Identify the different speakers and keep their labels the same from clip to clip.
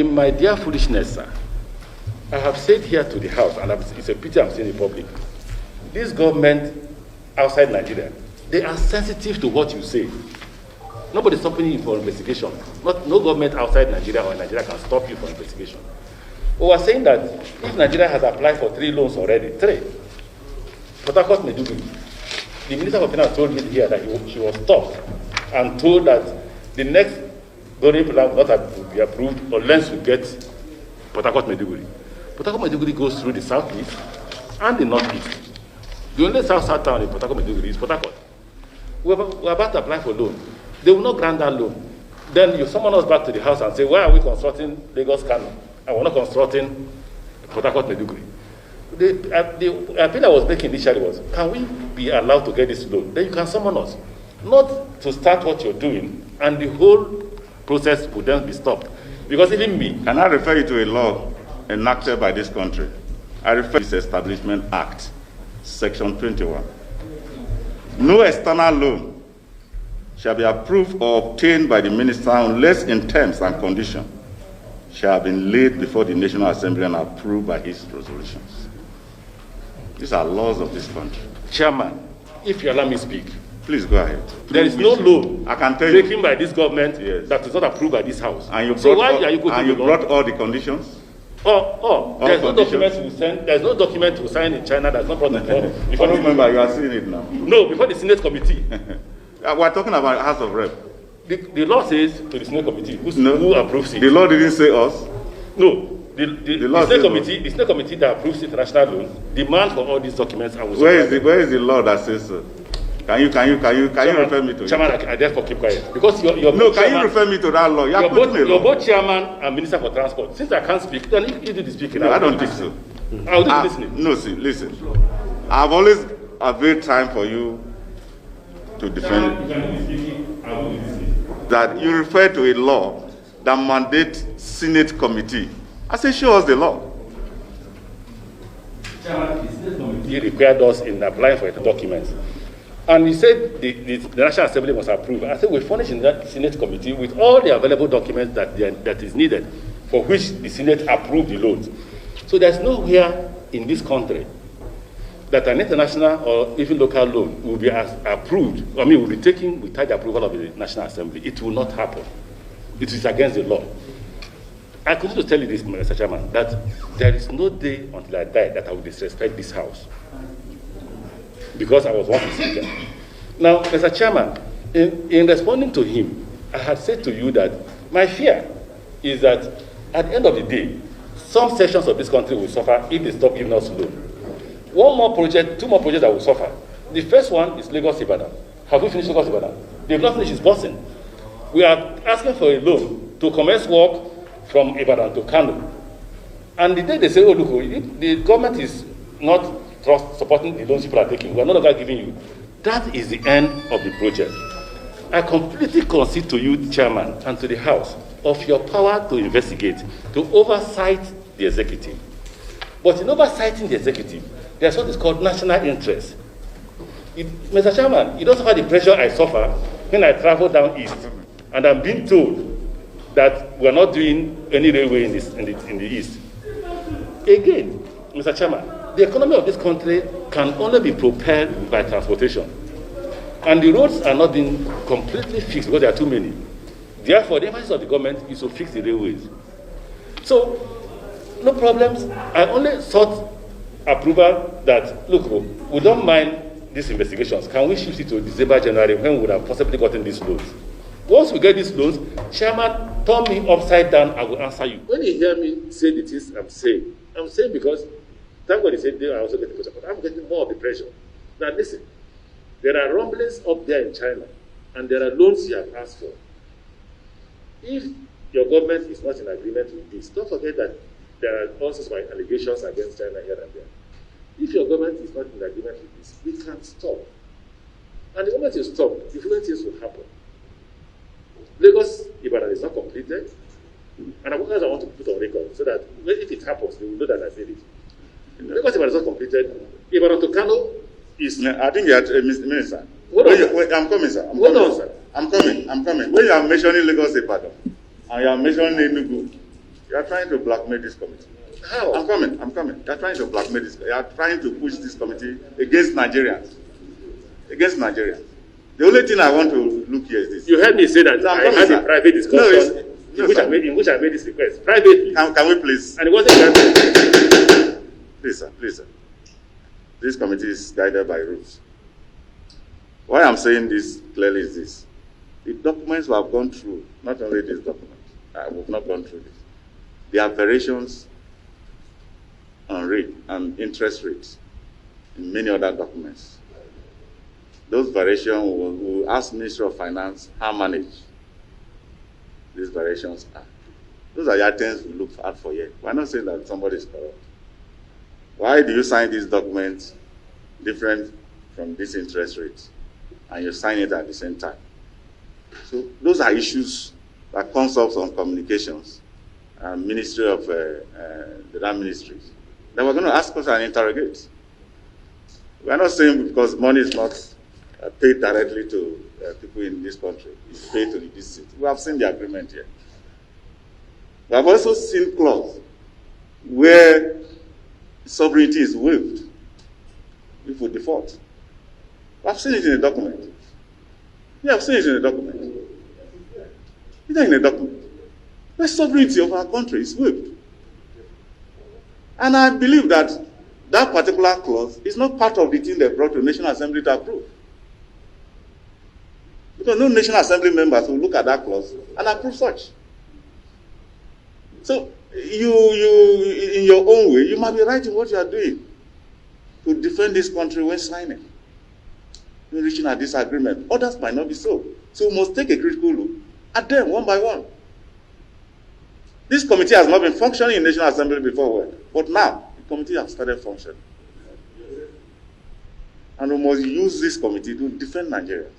Speaker 1: In my dear foolishness, sir, I have said here to the House, and it's a pity I'm saying in public, this government outside Nigeria, they are sensitive to what you say. Nobody's stopping you for investigation. No government outside Nigeria or in Nigeria can stop you for investigation. We were saying that if Nigeria has applied for 3 loans already, 3, Port Harcourt Maiduguri, the Minister of Finance told me here that she was stopped and told that the next Dorian plan will not be approved unless we get Port Harcourt Maiduguri. Port Harcourt Maiduguri goes through the southeast and the northeast. The only south town in Port Harcourt Maiduguri is Port Harcourt. We're about to apply for loan. They will not grant that loan. Then you summon us back to the House and say, why are we constructing Lagos Kano and we're not constructing Port Harcourt Maiduguri? The appeal I was making initially was, can we be allowed to get this loan? Then you can summon us. Not to start what you're doing and the whole process would then be stopped. Because even me...
Speaker 2: Can I refer you to a law enacted by this country? I refer to the Establishment Act, Section 21. No external loan shall be approved or obtained by the minister unless in terms and conditions shall have been laid before the National Assembly and approved by its resolutions. These are laws of this country.
Speaker 1: Chairman, if you allow me speak.
Speaker 2: Please go ahead.
Speaker 1: There is no law
Speaker 2: I can tell you
Speaker 1: taken by this government that is not approved by this House.
Speaker 2: And you
Speaker 1: brought
Speaker 2: all the conditions?
Speaker 1: There's no document to send. There's no document to sign in China that's not brought before
Speaker 2: the member, you are seeing it now.
Speaker 1: No, before the Senate committee.
Speaker 2: We're talking about House of Rep.
Speaker 1: The law says to the Senate committee who approves it.
Speaker 2: The law didn't say us.
Speaker 1: No. The Senate committee that approves international loan demand for all these documents. And
Speaker 2: where is the law that says so? Can you refer me to it?
Speaker 1: Chairman, I therefore keep quiet. Because you're
Speaker 2: no, can you refer me to that law?
Speaker 1: You're both chairman and minister for transport. Since I can't speak, then you do the speaking.
Speaker 2: No, I don't think so.
Speaker 1: I'll do the listening.
Speaker 2: No, see, listen. I've always availed time for you to defend.
Speaker 1: You can do the speaking, I will do the listening.
Speaker 2: That you refer to a law that mandates Senate committee. I say, show us the law.
Speaker 1: Chairman, the Senate committee required us in applying for the documents. And he said the National Assembly must approve. I said we furnish in that Senate committee with all the available documents that is needed for which the Senate approved the loans. So there's nowhere in this country that an international or even local loan will be approved, will be taken without the approval of the National Assembly. It will not happen. It is against the law. I continue to tell you this, Mr. Chairman, that there is no day until I die that I will disrespect this House. Because I was one speaker. Now, Mr. Chairman, in responding to him, I had said to you that my fear is that at the end of the day, some sections of this country will suffer if they stop giving us loan. 2 more projects that will suffer. The first one is Lagos-Ibadan. Have we finished Lagos-Ibadan? They've not finished, it's busing. We are asking for a loan to commence work from Ibadan to Kano. And the day they say, oh, look, if the government is not supporting the loans people are taking, we are no longer giving you. That is the end of the project. I completely concede to you, Chairman, and to the House of your power to investigate, to oversight the executive. But in oversighting the executive, there's what is called national interest. Mr. Chairman, you don't suffer the pressure I suffer when I travel down east, and I'm being told that we're not doing any railway in the east. Again, Mr. Chairman, the economy of this country can only be propelled by transportation. And the roads are not being completely fixed because there are too many. Therefore, the emphasis of the government is to fix the railways. So, no problems. I only sought approval that, look, we don't mind these investigations. Can we shift it to December, January, when we would have possibly gotten these loans? Once we get these loans, Chairman, turn me upside down, I will answer you. When you hear me say the things I'm saying because thank God he said they are also getting pressure, but I'm getting more of the pressure. Now listen, there are rumblings up there in China, and there are loans you have asked for. If your government is not in agreement with this, don't forget that there are also some allegations against China here and there. If your government is not in agreement with this, we can stop. And the moment you stop, different things will happen. Lagos-Ibadan is not completed, and I want to put on record so that if it happens, they will know that I said it. Lagos-Ibadan is not completed. Ibadan to Kano is...
Speaker 2: I think you are Minister. I'm coming, sir. I'm coming. When you are mentioning Lagos-Ibadan, and you are mentioning Enugu, You are trying to blackmail this committee.
Speaker 1: How?
Speaker 2: I'm coming. You are trying to blackmail this. You are trying to push this committee against Nigerians. Against Nigerians. The only thing I want to look here is this.
Speaker 1: You heard me say that I had a private discussion in which I made this request privately.
Speaker 2: Can we please?
Speaker 1: And it wasn't granted.
Speaker 2: Please, sir. This committee is guided by rules. Why I'm saying this clearly is this. The documents we have gone through, not only this document, we've not gone through this. There are variations on rate and interest rates in many other documents. Those variations will ask Ministry of Finance how manage these variations are. Those are the items we look out for here. We're not saying that somebody is corrupt. Why do you sign these documents different from this interest rate? And you sign it at the same time. So those are issues that comes up on communications and Ministry of the other ministries that we're going to ask us and interrogate. We're not saying because money is not paid directly to people in this country, it's paid to the district. We have seen the agreement here. We have also seen clause where sovereignty is waived if we default. We have seen it in a document. We have seen it in a document. It's not in a document. The sovereignty of our country is waived. And I believe that that particular clause is not part of the thing they brought to the National Assembly to approve. Because no National Assembly members will look at that clause and approve such. So you in your own way, you might be right in what you are doing to defend this country when signing, when reaching a disagreement. Others might not be so. So we must take a critical look at them one by one. This committee has not been functioning in the National Assembly before, but now the committee has started functioning. And we must use this committee to defend Nigerians.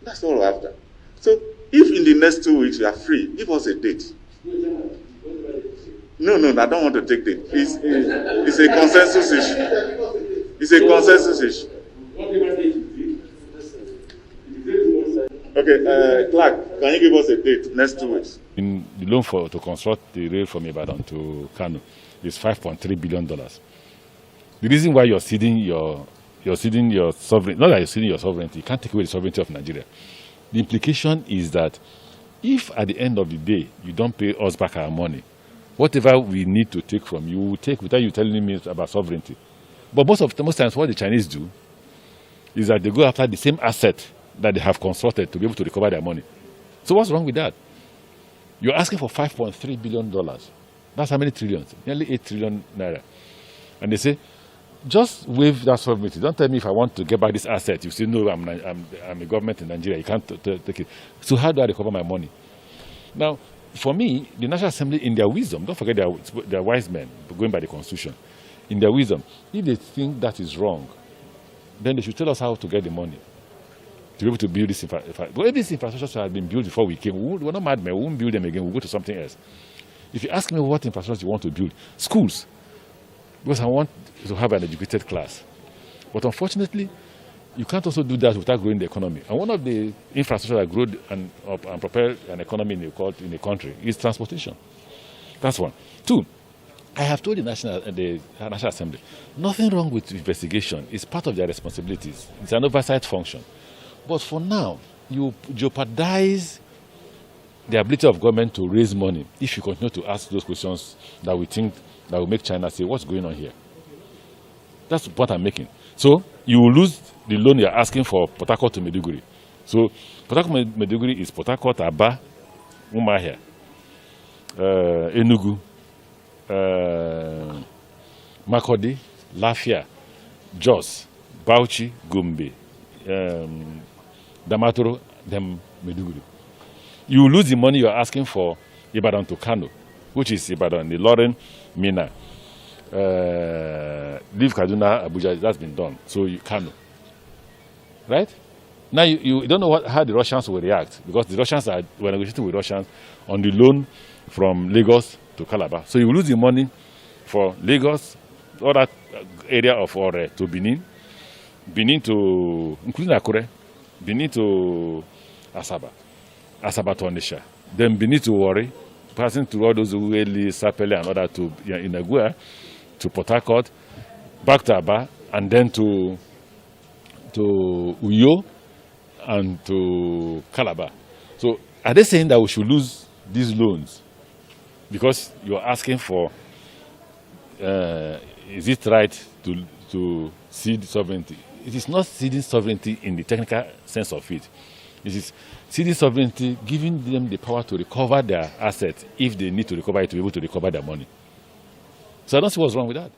Speaker 2: That's all we're after. So if in the next 2 weeks we are free, give us a date. No, I don't want to take date. It's a consensus issue. It's a consensus issue. Okay, Clark, can you give us a date next 2 weeks?
Speaker 3: In the loan to construct the rail from Ibadan to Kano is $5.3 billion. The reason why you're ceding your sovereignty, not that you're ceding your sovereignty, you can't take away the sovereignty of Nigeria. The implication is that if at the end of the day you don't pay us back our money, whatever we need to take from you, we will take without you telling me about sovereignty. But most times what the Chinese do is that they go after the same asset that they have constructed to be able to recover their money. So what's wrong with that? You're asking for $5.3 billion. That's how many trillions? Nearly 8 trillion naira. And they say, just waive that sovereignty. Don't tell me if I want to get back this asset. You say, no, I'm a government in Nigeria. You can't take it. So how do I recover my money? Now, for me, the National Assembly, in their wisdom, don't forget they're wise men, going by the Constitution. In their wisdom, if they think that is wrong, then they should tell us how to get the money to be able to build this infrastructure. But if this infrastructure had been built before we came, we're not madmen. We won't build them again. We'll go to something else. If you ask me what infrastructure you want to build, schools, because I want to have an educated class. But unfortunately, you can't also do that without growing the economy. And one of the infrastructure that grew and propel an economy in a country is transportation. That's one. Two, I have told the National Assembly, nothing wrong with investigation. It's part of their responsibilities. It's an oversight function. But for now, you jeopardize the ability of government to raise money if you continue to ask those questions that we think that will make China say, what's going on here? That's what I'm making. So you will lose the loan you're asking for Port Harcourt to Maiduguri. So Port Harcourt Maiduguri is Port Harcourt, Aba, Umuahia, Enugu, Makurdi, Lafia, Jos, Bauchi, Gombe, Damaturu, then Maiduguri. You will lose the money you're asking for Ibadan to Kano, which is Ibadan, the Loren, Mina. Leave Kaduna, Abuja, that's been done. So you Kano. Right? Now you don't know how the Russians will react, because the Russians were negotiating with Russians on the loan from Lagos to Calabar. So you will lose the money for Lagos, all that area of Ore to Benin, Benin to, including Akure, Benin to Asaba, Asaba to Onitsha, then Benin to Warri, passing through all those Ueli, Sapele, and other to Inagua, to Port Harcourt, back to Aba, and then to Uyo and to Calabar. So are they saying that we should lose these loans because you're asking for, is it right to cede sovereignty? It is not ceding sovereignty in the technical sense of it. It is ceding sovereignty, giving them the power to recover their assets if they need to recover it, to be able to recover their money. So I don't see what's wrong with that.